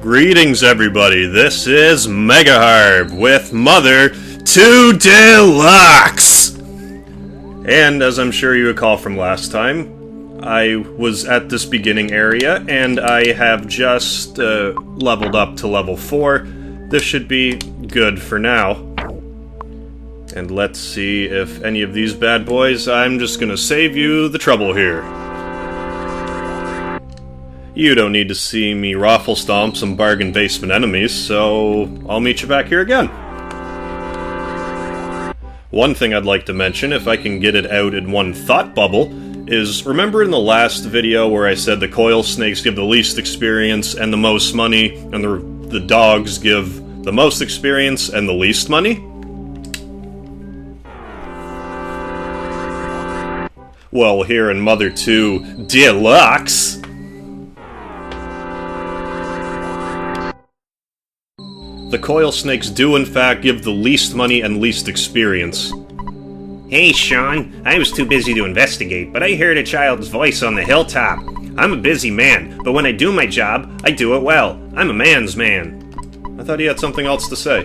Greetings, everybody. This is MegaHarv with Mother 2 Deluxe! And as I'm sure you recall from last time, I was at this beginning area, and I have just leveled up to level 4. This should be good for now. And let's see if any of these bad boys, I'm just gonna save you the trouble here. You don't need to see me raffle stomp some bargain basement enemies, so I'll meet you back here again. One thing I'd like to mention, if I can get it out in one thought bubble, is remember in the last video where I said the coil snakes give the least experience and the most money, and the dogs give the most experience and the least money? Well, here in Mother 2 Deluxe, the coil snakes do in fact give the least money and least experience. Hey Sean, I was too busy to investigate, but I heard a child's voice on the hilltop. I'm a busy man, but when I do my job, I do it well. I'm a man's man. I thought he had something else to say.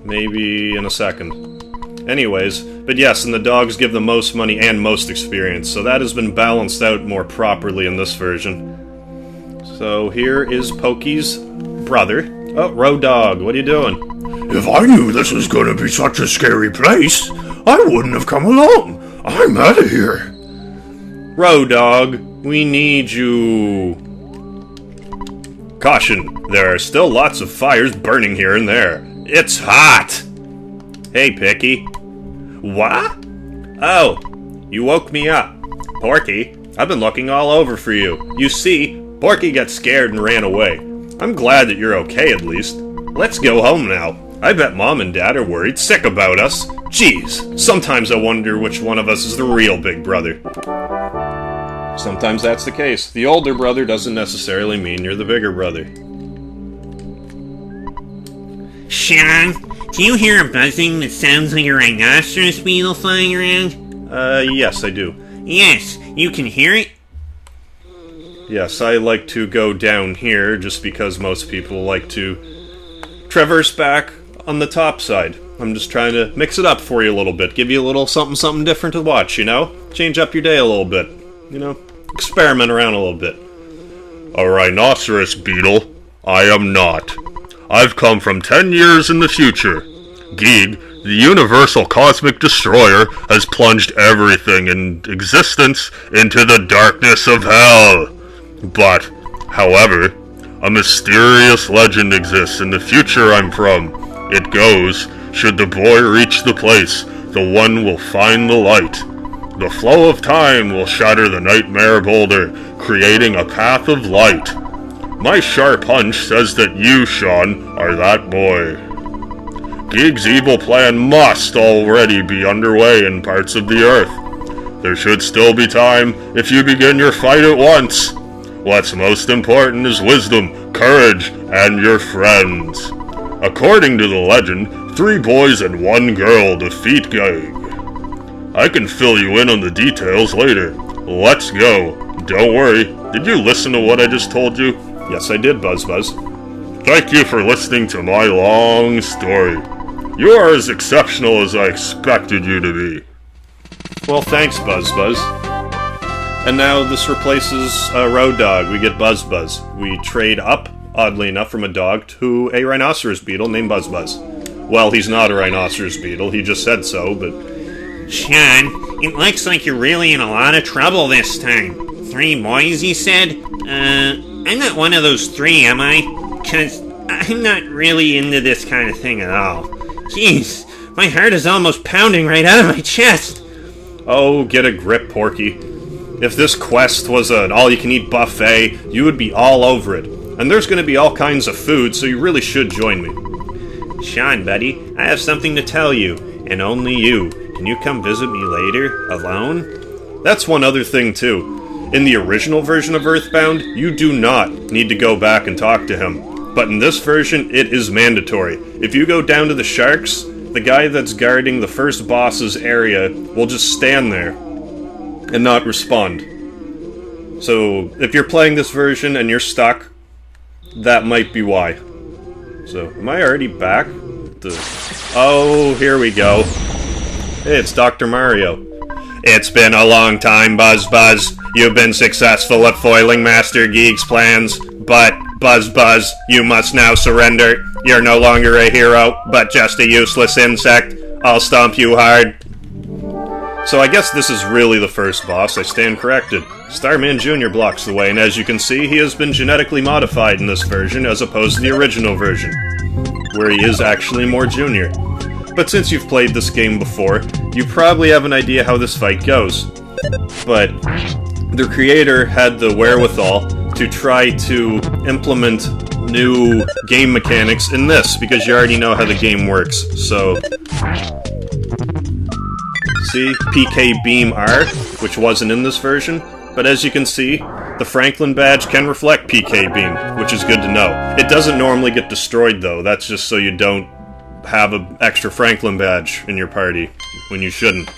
Maybe in a second. Anyways, but yes, and the dogs give the most money and most experience, so that has been balanced out more properly in this version. So here is Pokey's brother. Oh, Road Dog, what are you doing? If I knew this was gonna be such a scary place, I wouldn't have come along. I'm out of here. Road Dog, we need you. Caution, there are still lots of fires burning here and there. It's hot! Hey, Picky. What? Oh, you woke me up. Porky, I've been looking all over for you. You see, Porky got scared and ran away. I'm glad that you're okay, at least. Let's go home now. I bet Mom and Dad are worried sick about us. Jeez, sometimes I wonder which one of us is the real big brother. Sometimes that's the case. The older brother doesn't necessarily mean you're the bigger brother. Sean, do you hear a buzzing that sounds like a rhinoceros beetle flying around? Yes, I do. Yes, you can hear it? Yes, I like to go down here just because most people like to traverse back on the top side. I'm just trying to mix it up for you a little bit, give you a little something different to watch, you know? Change up your day a little bit, you know? Experiment around a little bit. A rhinoceros beetle? I am not. I've come from 10 years in the future. Geeg, the universal cosmic destroyer, has plunged everything in existence into the darkness of hell. But, however, a mysterious legend exists in the future I'm from. It goes, should the boy reach the place, the one will find the light. The flow of time will shatter the nightmare boulder, creating a path of light. My sharp hunch says that you, Sean, are that boy. Geeg's evil plan must already be underway in parts of the earth. There should still be time if you begin your fight at once. What's most important is wisdom, courage, and your friends. According to the legend, 3 boys and 1 girl defeat Geeg. I can fill you in on the details later. Let's go. Don't worry, did you listen to what I just told you? Yes, I did, Buzz. Thank you for listening to my long story. You are as exceptional as I expected you to be. Well, thanks, Buzz. And now this replaces Road Dog. We get Buzz. We trade up, oddly enough, from a dog to a rhinoceros beetle named Buzz. Well, he's not a rhinoceros beetle, he just said so, but... Sean, it looks like you're really in a lot of trouble this time. 3 boys, you said? I'm not one of those 3, am I? 'Cause I'm not really into this kind of thing at all. Jeez, my heart is almost pounding right out of my chest. Oh, get a grip, Porky. If this quest was an all-you-can-eat buffet, you would be all over it. And there's going to be all kinds of food, so you really should join me. Sean, buddy, I have something to tell you, and only you. Can you come visit me later, alone? That's one other thing, too. In the original version of Earthbound, you do not need to go back and talk to him. But in this version, it is mandatory. If you go down to the sharks, the guy that's guarding the first boss's area will just stand there and not respond. So, if you're playing this version and you're stuck, that might be why. So, am I already back? Oh, here we go. Hey, it's Dr. Mario. It's been a long time, Buzz Buzz. You've been successful at foiling Master Geek's plans, but, Buzz Buzz, you must now surrender. You're no longer a hero, but just a useless insect. I'll stomp you hard. So I guess this is really the first boss. I stand corrected. Starman Jr. blocks the way, and as you can see, he has been genetically modified in this version as opposed to the original version, where he is actually more junior. But since you've played this game before, you probably have an idea how this fight goes. But the creator had the wherewithal to try to implement new game mechanics in this, because you already know how the game works. So, see, PK Beam R, which wasn't in this version, but as you can see, the Franklin badge can reflect PK Beam, which is good to know. It doesn't normally get destroyed though, that's just so you don't have an extra Franklin badge in your party, when you shouldn't.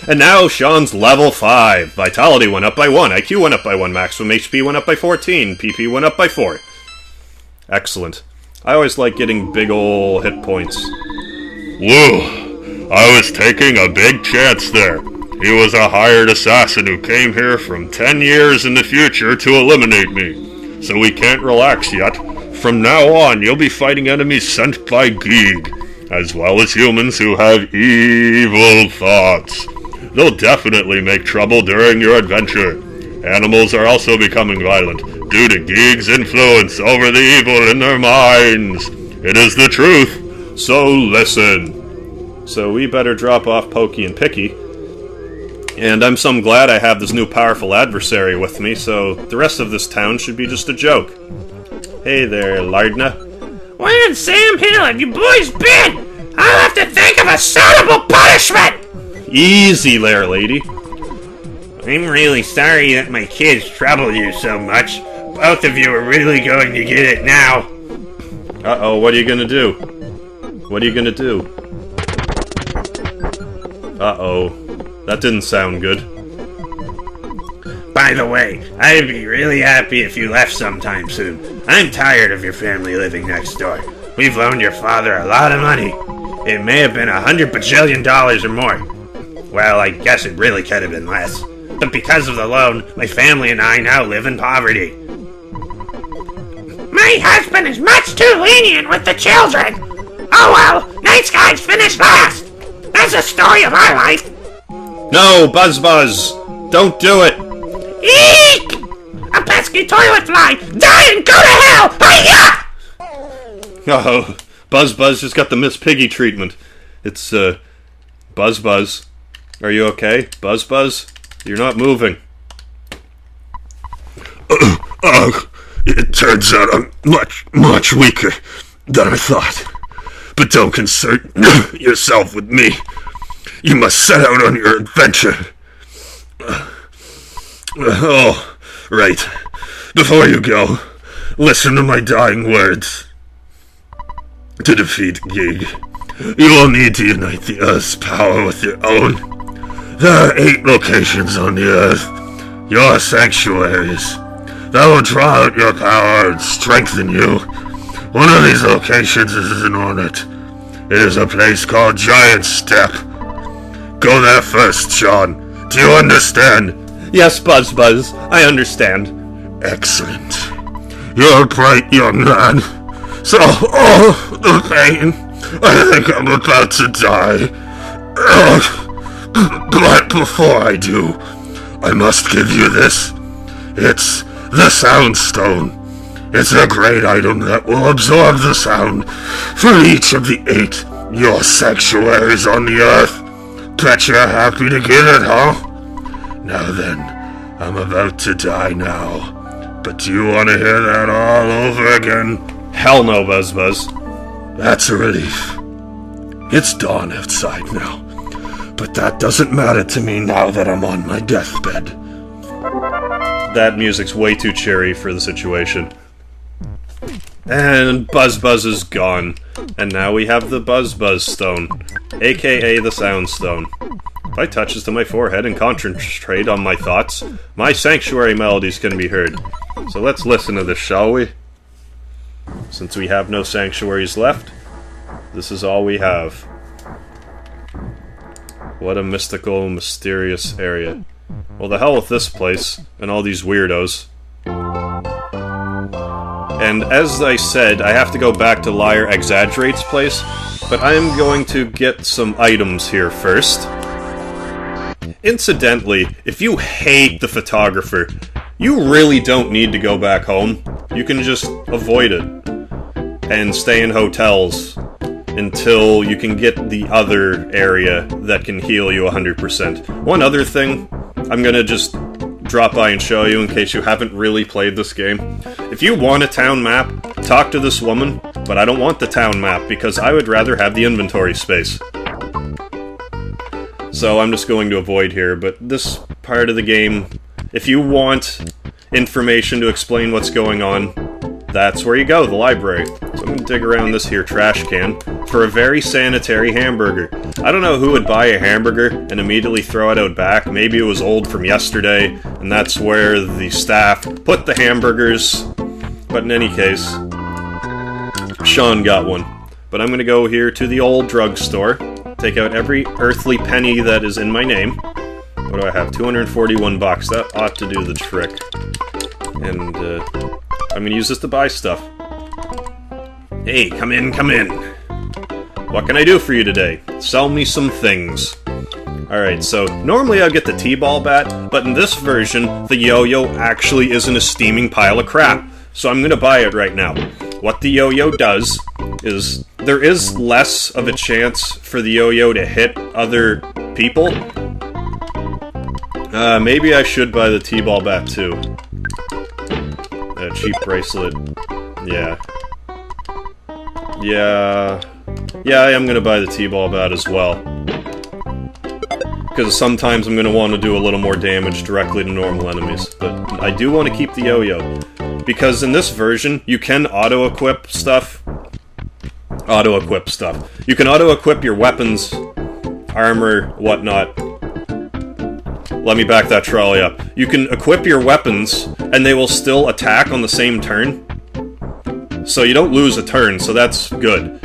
And now Sean's level 5. Vitality went up by 1, IQ went up by 1, maximum HP went up by 14, PP went up by 4. Excellent. I always like getting big ol' hit points. Whoa! I was taking a big chance there. He was a hired assassin who came here from 10 years in the future to eliminate me. So we can't relax yet. From now on, you'll be fighting enemies sent by Geek, as well as humans who have evil thoughts. They'll definitely make trouble during your adventure. Animals are also becoming violent due to Geek's influence over the evil in their minds. It is the truth, so listen. So we better drop off Pokey and Picky. And I'm so glad I have this new powerful adversary with me, so the rest of this town should be just a joke. Hey there, Lardna. Where in Sam Hill have you boys been? I'll have to think of a suitable punishment! Easy, Lair lady. I'm really sorry that my kids trouble you so much. Both of you are really going to get it now. Uh-oh, what are you gonna do? What are you gonna do? Uh-oh. That didn't sound good. By the way, I'd be really happy if you left sometime soon. I'm tired of your family living next door. We've loaned your father a lot of money. It may have been $100 bajillion or more. Well, I guess it really could have been less. But because of the loan, my family and I now live in poverty. My husband is much too lenient with the children. Oh well, nice guys finish last. That's the story of our life. No, Buzz Buzz! Don't do it! Eek! A pesky toilet fly! Die and go to hell! Hiya! Oh, Buzz Buzz just got the Miss Piggy treatment. It's, Buzz Buzz. Are you okay? Buzz Buzz? You're not moving. It turns out I'm much weaker than I thought. But don't concern yourself with me. You must set out on your adventure. Oh, right. Before you go, listen to my dying words. To defeat Gig, you will need to unite the Earth's power with your own. There are 8 locations on the Earth, your sanctuaries, that will draw out your power and strengthen you. One of these locations is in Ornate. It is a place called Giant Step. Go there first, Sean. Do you understand? Yes, Buzz Buzz, I understand. Excellent. You're a bright young man. So, the pain. I think I'm about to die. But before I do, I must give you this. It's the soundstone. It's a great item that will absorb the sound from each of the 8 your sanctuaries on the Earth. Bet you're happy to get it, huh? Now then, I'm about to die now. But do you want to hear that all over again? Hell no, Buzz Buzz. That's a relief. It's dawn outside now. But that doesn't matter to me now that I'm on my deathbed. That music's way too cheery for the situation. And Buzz Buzz is gone. And now we have the Buzz Buzz Stone, aka the Soundstone. If I touch this to my forehead and concentrate on my thoughts, my sanctuary melodies can be heard. So let's listen to this, shall we? Since we have no sanctuaries left, this is all we have. What a mystical, mysterious area. Well, the hell with this place, and all these weirdos. And as I said, I have to go back to Lair Exaggerate's place, but I am going to get some items here first. Incidentally, if you hate the photographer, you really don't need to go back home. You can just avoid it and stay in hotels until you can get the other area that can heal you 100%. One other thing I'm gonna just drop by and show you in case you haven't really played this game. If you want a town map, talk to this woman, but I don't want the town map because I would rather have the inventory space. So I'm just going to avoid here, but this part of the game, if you want information to explain what's going on, that's where you go, the library. So I'm going to dig around this here trash can for a very sanitary hamburger. I don't know who would buy a hamburger and immediately throw it out back. Maybe it was old from yesterday, and that's where the staff put the hamburgers. But in any case, Sean got one. But I'm going to go here to the old drugstore, take out every earthly penny that is in my name. What do I have? 241 bucks. That ought to do the trick. And I'm going to use this to buy stuff. Hey, come in, come in. What can I do for you today? Sell me some things. Alright, so normally I'd get the T-ball bat, but in this version, the yo-yo actually isn't a steaming pile of crap. So I'm going to buy it right now. What the yo-yo does is there is less of a chance for the yo-yo to hit other people. Maybe I should buy the T-ball bat too. A cheap bracelet. Yeah. Yeah, I am gonna buy the T-ball bat as well. Because sometimes I'm gonna want to do a little more damage directly to normal enemies. But I do want to keep the yo-yo. Because in this version, you can auto-equip stuff. You can auto-equip your weapons, armor, whatnot. Let me back that trolley up. You can equip your weapons, and they will still attack on the same turn. So you don't lose a turn, so that's good.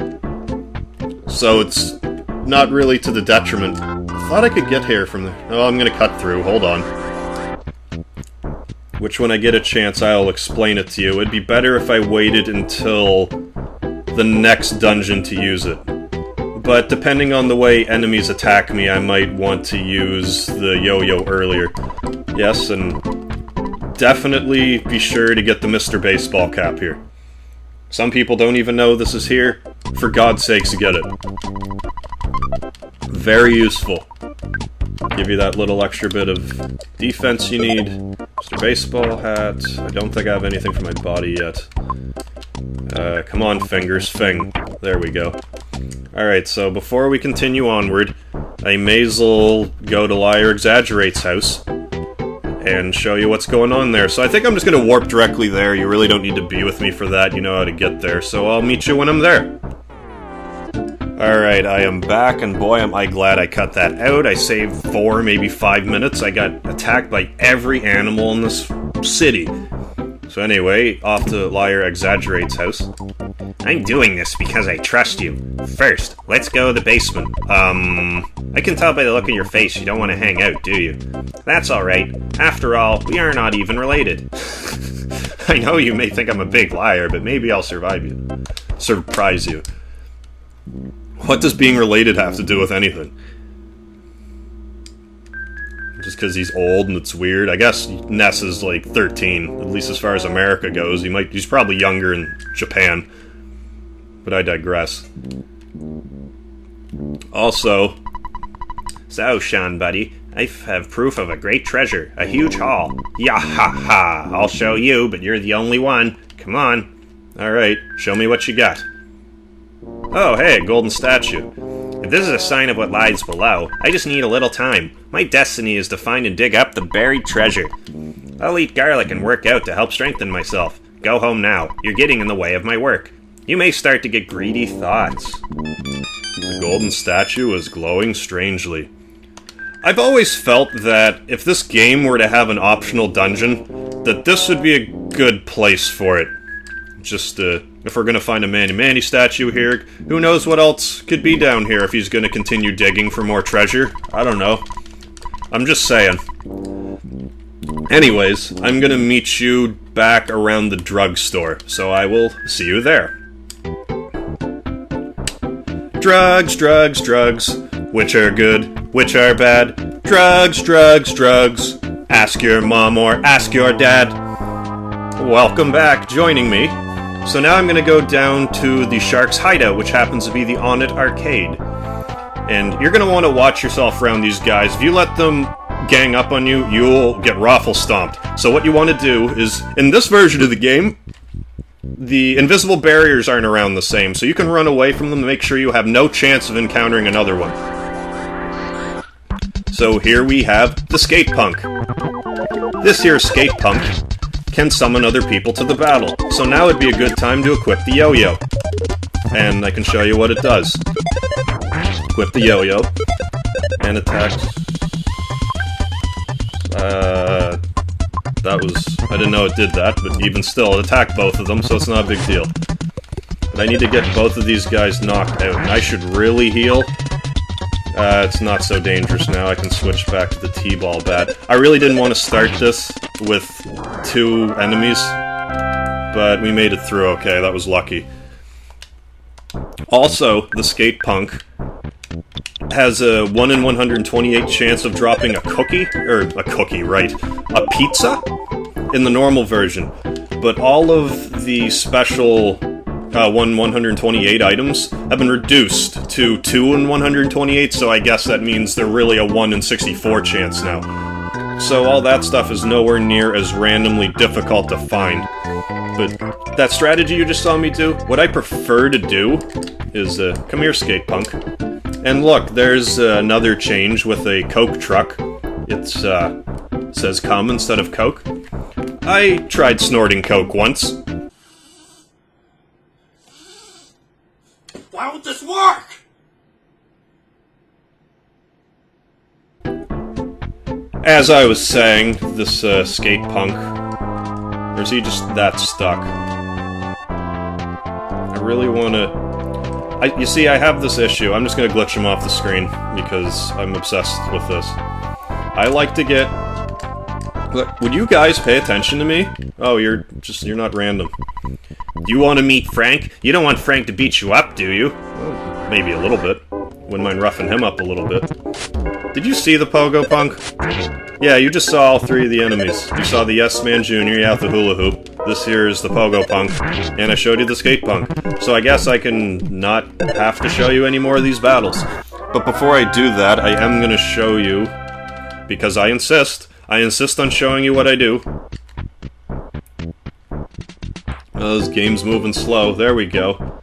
So it's not really to the detriment. I thought I could get here from there. Oh, I'm gonna cut through. Hold on. Which, when I get a chance, I'll explain it to you. It'd be better if I waited until the next dungeon to use it. But depending on the way enemies attack me, I might want to use the yo-yo earlier. Yes, and definitely be sure to get the Mr. Baseball cap here. Some people don't even know this is here. For God's sakes, get it. Very useful. Give you that little extra bit of defense you need. Mr. Baseball hat. I don't think I have anything for my body yet. Come on, fingers. Fing. There we go. Alright, so before we continue onward, I may as well go to Lair Exaggerate's house and show you what's going on there. So I think I'm just going to warp directly there. You really don't need to be with me for that. You know how to get there. So I'll meet you when I'm there. Alright, I am back, and boy am I glad I cut that out. I saved 4, maybe 5 minutes. I got attacked by every animal in this city. So anyway, off to Lair Exaggerate's house. I'm doing this because I trust you. First, let's go to the basement. I can tell by the look on your face you don't want to hang out, do you? That's alright. After all, we are not even related. I know you may think I'm a big liar, but maybe I'll surprise you. What does being related have to do with anything? Just because he's old and it's weird? I guess Ness is like 13, at least as far as America goes. He's probably younger in Japan. But I digress. Also, so Sean, buddy, I have proof of a great treasure, a huge haul. Yahaha! I'll show you, but you're the only one. Come on. Alright, show me what you got. Oh, hey, golden statue. If this is a sign of what lies below, I just need a little time. My destiny is to find and dig up the buried treasure. I'll eat garlic and work out to help strengthen myself. Go home now. You're getting in the way of my work. You may start to get greedy thoughts. The golden statue is glowing strangely. I've always felt that if this game were to have an optional dungeon, that this would be a good place for it. Just If we're gonna find a Manny statue here, who knows what else could be down here if he's gonna continue digging for more treasure? I don't know. I'm just saying. Anyways, I'm gonna meet you back around the drugstore, so I will see you there. Drugs, drugs, drugs. Which are good, which are bad. Drugs, drugs, drugs. Ask your mom or ask your dad. Welcome back, joining me. So now I'm gonna go down to the Shark's hideout, which happens to be the On-It arcade. And you're gonna want to watch yourself around these guys. If you let them gang up on you, you'll get raffle stomped. So what you want to do is, in this version of the game, the invisible barriers aren't around the same, so you can run away from them to make sure you have no chance of encountering another one. So here we have the skate punk. This here skate punk can summon other people to the battle, so now would be a good time to equip the yo-yo. And I can show you what it does. Equip the yo-yo, and attacks. I didn't know it did that, but even still, it attacked both of them, so it's not a big deal. But I need to get both of these guys knocked out, and I should really heal. It's not so dangerous now, I can switch back to the T-ball bat. I really didn't want to start this with 2 enemies, but we made it through okay, that was lucky. Also, the skate punk has a 1 in 128 chance of dropping a pizza in the normal version. But all of the special 1 in 128 items have been reduced to 2 in 128, so I guess that means they're really a 1 in 64 chance now. So all that stuff is nowhere near as randomly difficult to find. But that strategy you just saw me do, what I prefer to do is, come here, skate punk. And look, there's another change with a Coke truck. It says come instead of Coke. I tried snorting Coke once. Why won't this work? As I was saying, this skate punk, or is he just that stuck? I really want to... you see, I have this issue. I'm just going to glitch him off the screen because I'm obsessed with this. I like to get... Look, would you guys pay attention to me? Oh, you're not random. Do you want to meet Frank? You don't want Frank to beat you up, do you? Well, maybe a little bit. Wouldn't mind roughing him up a little bit. Did you see the Pogo Punk? Yeah, you just saw all 3 of the enemies. You saw the Yes Man Jr., you have the Hula Hoop. This here is the Pogo Punk, and I showed you the Skate Punk. So I guess I can not have to show you any more of these battles. But before I do that, I am going to show you, because I insist on showing you what I do. Oh, this game's moving slow. There we go.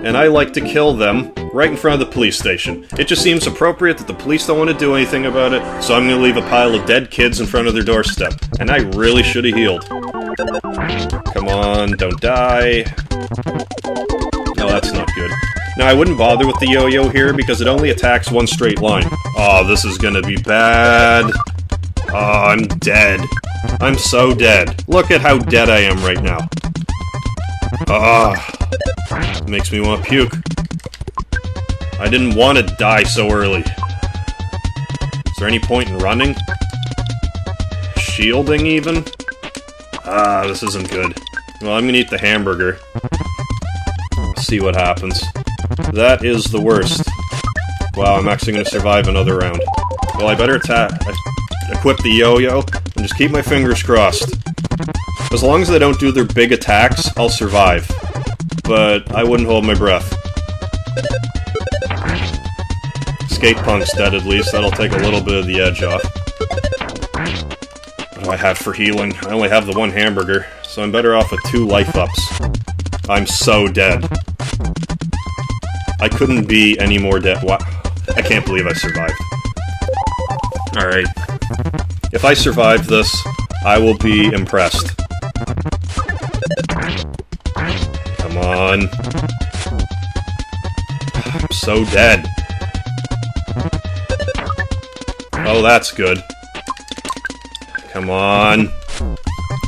And I like to kill them right in front of the police station. It just seems appropriate that the police don't want to do anything about it, so I'm going to leave a pile of dead kids in front of their doorstep. And I really should have healed. Come on, don't die. No, that's not good. Now, I wouldn't bother with the yo-yo here because it only attacks one straight line. Oh, this is going to be bad. Oh, I'm dead. I'm so dead. Look at how dead I am right now. Ah, makes me want to puke. I didn't want to die so early. Is there any point in running? Shielding, even? Ah, this isn't good. Well, I'm gonna eat the hamburger. See what happens. That is the worst. Wow, I'm actually gonna survive another round. Well, I better equip the yo-yo and just keep my fingers crossed. As long as they don't do their big attacks, I'll survive. But I wouldn't hold my breath. Skate Punk's dead at least, that'll take a little bit of the edge off. What do I have for healing? I only have the 1 hamburger, so I'm better off with 2 life ups. I'm so dead. I couldn't be any more dead. Wow. I can't believe I survived. Alright. If I survive this, I will be impressed. Come on. I'm so dead. Oh, that's good. Come on.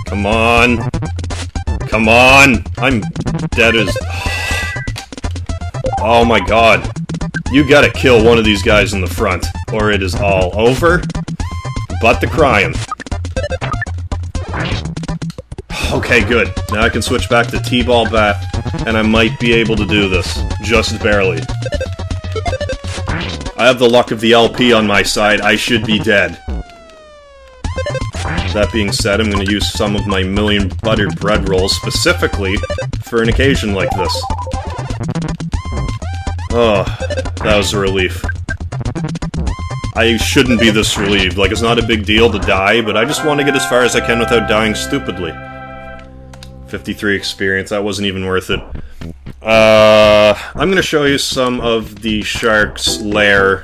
Come on. Come on! I'm dead as... Oh my god. You gotta kill one of these guys in the front, or it is all over. But the crying. Okay, good. Now I can switch back to T-ball bat, and I might be able to do this. Just barely. I have the luck of the LP on my side. I should be dead. That being said, I'm going to use some of my million buttered bread rolls specifically for an occasion like this. Oh, that was a relief. I shouldn't be this relieved. Like, it's not a big deal to die, but I just want to get as far as I can without dying stupidly. 53 experience, that wasn't even worth it. I'm going to show you some of the shark's lair,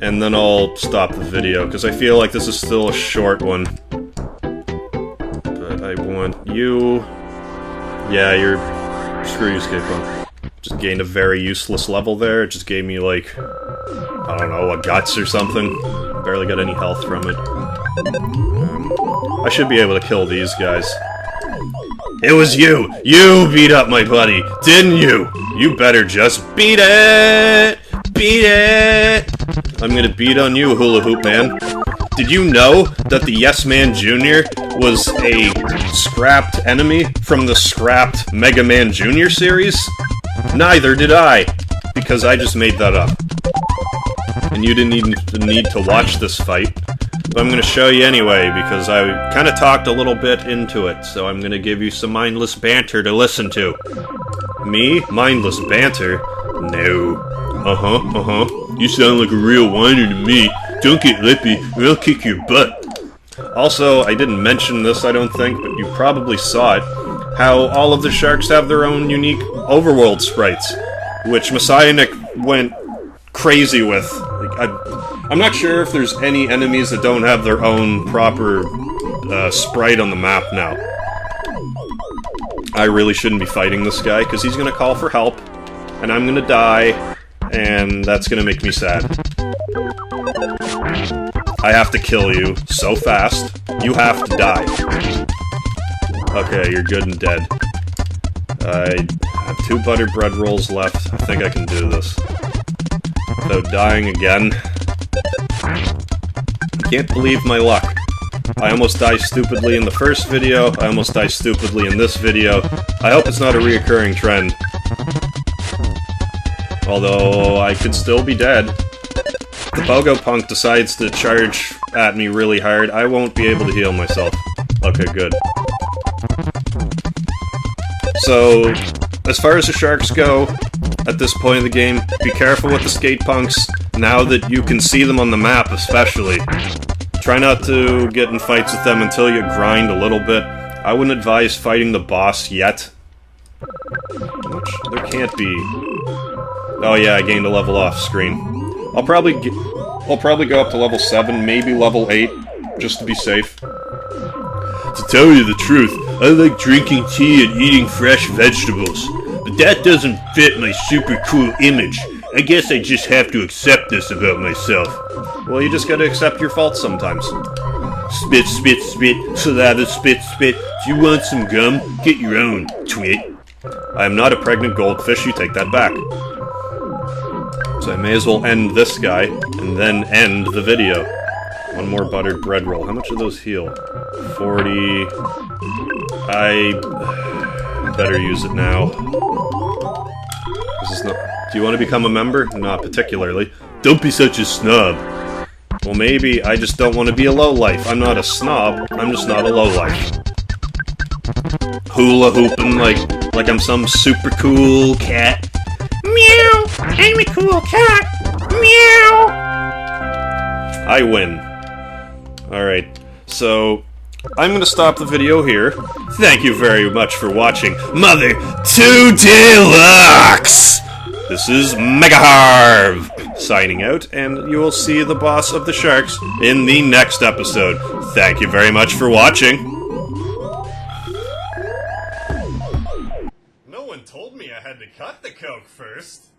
and then I'll stop the video, because I feel like this is still a short one. But I want you... Yeah, you're... Screw you, Skatebunk. Just gained a very useless level there. It just gave me, like... I don't know, a guts or something. Barely got any health from it. I should be able to kill these guys. It was you! You beat up my buddy, didn't you? You better just beat it! Beat it! I'm gonna beat on you, Hula Hoop Man. Did you know that the Yes Man Jr. was a scrapped enemy from the scrapped Mega Man Jr. series? Neither did I, because I just made that up. And you didn't even need to watch this fight. But I'm gonna show you anyway, because I kinda talked a little bit into it, so I'm gonna give you some mindless banter to listen to. Me? Mindless banter? No. You sound like a real whiner to me. Don't get lippy, or I'll kick your butt. Also, I didn't mention this, I don't think, but you probably saw it, how all of the sharks have their own unique overworld sprites, which Messianic went crazy with. Like, I'm not sure if there's any enemies that don't have their own proper sprite on the map now. I really shouldn't be fighting this guy, because he's gonna call for help, and I'm gonna die, and that's gonna make me sad. I have to kill you so fast. You have to die. Okay, you're good and dead. I have 2 buttered bread rolls left. I think I can do this. Without dying again. I can't believe my luck. I almost died stupidly in the first video, I almost died stupidly in this video. I hope it's not a reoccurring trend. Although, I could still be dead. If the Pogo Punk decides to charge at me really hard, I won't be able to heal myself. Okay, good. So, as far as the sharks go, at this point in the game, be careful with the skate punks, now that you can see them on the map especially. Try not to get in fights with them until you grind a little bit. I wouldn't advise fighting the boss yet. There can't be... Oh yeah, I gained a level off screen. I'll probably go up to level 7, maybe level 8, just to be safe. To tell you the truth, I like drinking tea and eating fresh vegetables. But that doesn't fit my super cool image. I guess I just have to accept this about myself. Well, you just gotta accept your faults sometimes. Spit, spit, spit, saliva, spit, spit. Do you want some gum? Get your own, twit. I am not a pregnant goldfish, you take that back. So I may as well end this guy, and then end the video. One more buttered bread roll. How much do those heal? 40... I better use it now. This is not... Do you want to become a member? Not particularly. Don't be such a snob. Well, maybe I just don't want to be a lowlife. I'm not a snob, I'm just not a lowlife. Hula hooping like I'm some super cool cat. Meow! I'm a cool cat! Meow! I win. Alright, so I'm gonna stop the video here. Thank you very much for watching Mother 2 Deluxe! This is MegaHarv signing out, and you will see the boss of the sharks in the next episode. Thank you very much for watching. No one told me I had to cut the Coke first.